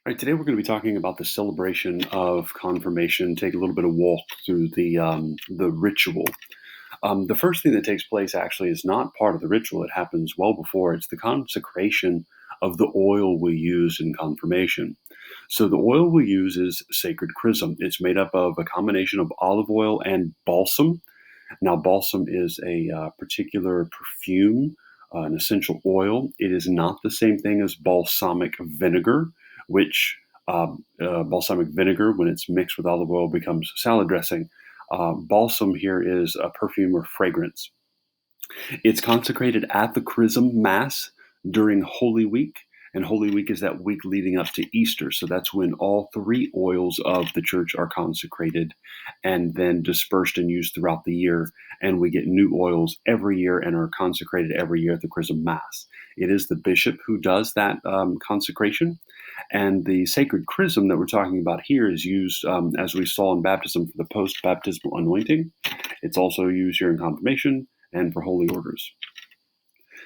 All right, today we're going to be talking about the celebration of confirmation. Take a little bit of walk through the ritual. The first thing that takes place actually is not part of the ritual. It happens well before. It's the consecration of the oil we use in confirmation. So the oil we use is sacred chrism. It's made up of a combination of olive oil and balsam. Now, balsam is a particular perfume, an essential oil. It is not the same thing as balsamic vinegar, which balsamic vinegar, when it's mixed with olive oil, becomes salad dressing. Balsam here is a perfume or fragrance. It's consecrated at the Chrism Mass during Holy Week. And Holy Week is that week leading up to Easter. So that's when all three oils of the church are consecrated and then dispersed and used throughout the year. And we get new oils every year and are consecrated every year at the Chrism Mass. It is the bishop who does that consecration. And the sacred chrism that we're talking about here is used, as we saw in baptism, for the post-baptismal anointing. It's also used here in confirmation and for holy orders.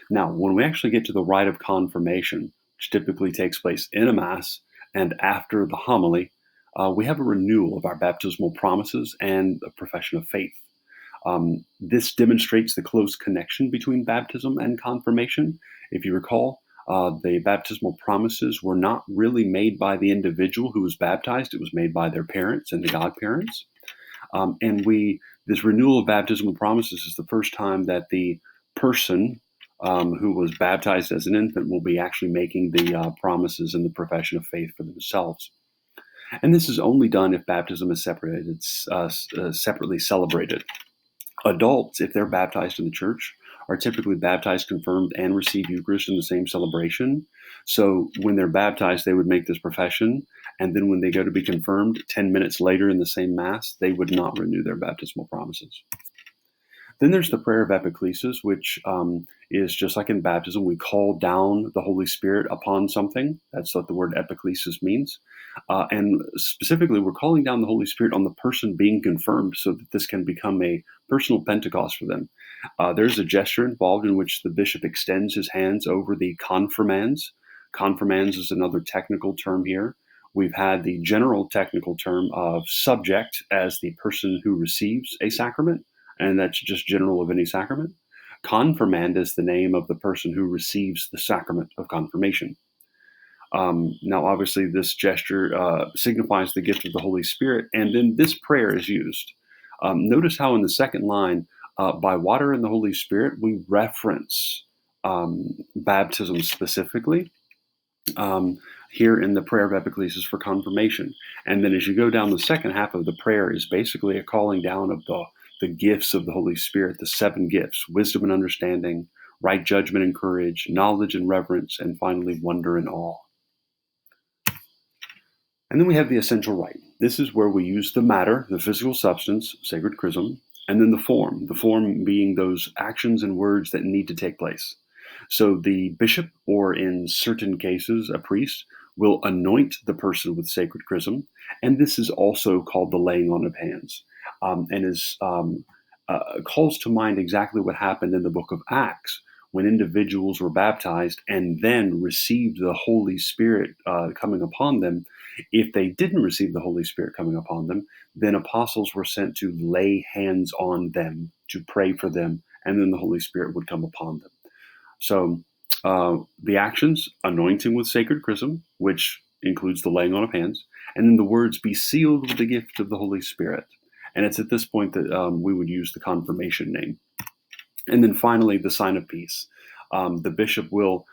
Now, when we actually get to the rite of confirmation, which typically takes place in a Mass and after the homily, we have a renewal of our baptismal promises and a profession of faith. This demonstrates the close connection between baptism and confirmation. If you recall, the baptismal promises were not really made by the individual who was baptized. It was made by their parents and the godparents. This renewal of baptismal promises is the first time that the person who was baptized as an infant will be actually making the promises and the profession of faith for themselves. And this is only done if baptism is separately celebrated. Adults, if they're baptized in the church, are typically baptized, confirmed, and receive Eucharist in the same celebration. So when they're baptized, they would make this profession. And then when they go to be confirmed, 10 minutes later in the same Mass, they would not renew their baptismal promises. Then there's the prayer of epiclesis, which is just like in baptism. We call down the Holy Spirit upon something. That's what the word epiclesis means. And specifically, we're calling down the Holy Spirit on the person being confirmed so that this can become a personal Pentecost for them. There's a gesture involved in which the bishop extends his hands over the confirmands. Confirmands is another technical term here. We've had the general technical term of subject as the person who receives a sacrament, and that's just general of any sacrament. Confirmand is the name of the person who receives the sacrament of confirmation. Now, obviously, this gesture signifies the gift of the Holy Spirit, and then this prayer is used. Notice how in the second line, by water and the Holy Spirit, we reference baptism specifically here in the prayer of epiclesis for confirmation. And then as you go down, the second half of the prayer is basically a calling down of the gifts of the Holy Spirit, the 7 gifts: wisdom and understanding, right judgment and courage, knowledge and reverence, and finally wonder and awe. And then we have the essential rite. This is where we use the matter, the physical substance, sacred chrism, and then the form being those actions and words that need to take place. So the bishop, or in certain cases, a priest, will anoint the person with sacred chrism, and this is also called the laying on of hands, calls to mind exactly what happened in the book of Acts, when individuals were baptized and then received the Holy Spirit coming upon them. If they didn't receive the Holy Spirit coming upon them, then apostles were sent to lay hands on them, to pray for them, and then the Holy Spirit would come upon them. So the actions: anointing with sacred chrism, which includes the laying on of hands, and then the words, be sealed with the gift of the Holy Spirit. And it's at this point that we would use the confirmation name. And then finally, the sign of peace. The bishop will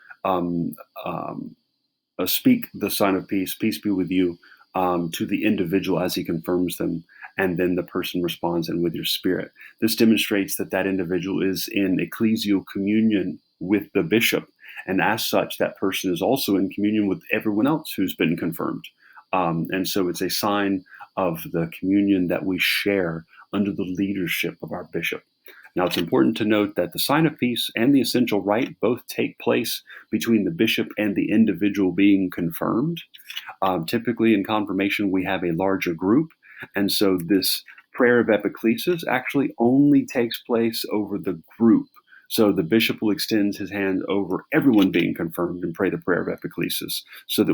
speak the sign of peace be with you, to the individual as he confirms them, and then the person responds, and with your spirit. This demonstrates that that individual is in ecclesial communion with the bishop, and as such, that person is also in communion with everyone else who's been confirmed. And so it's a sign of the communion that we share under the leadership of our bishop. Now, it's important to note that the sign of peace and the essential rite both take place between the bishop and the individual being confirmed. Typically in confirmation, we have a larger group, and so this prayer of epiclesis actually only takes place over the group. So the bishop will extend his hand over everyone being confirmed and pray the prayer of epiclesis so that we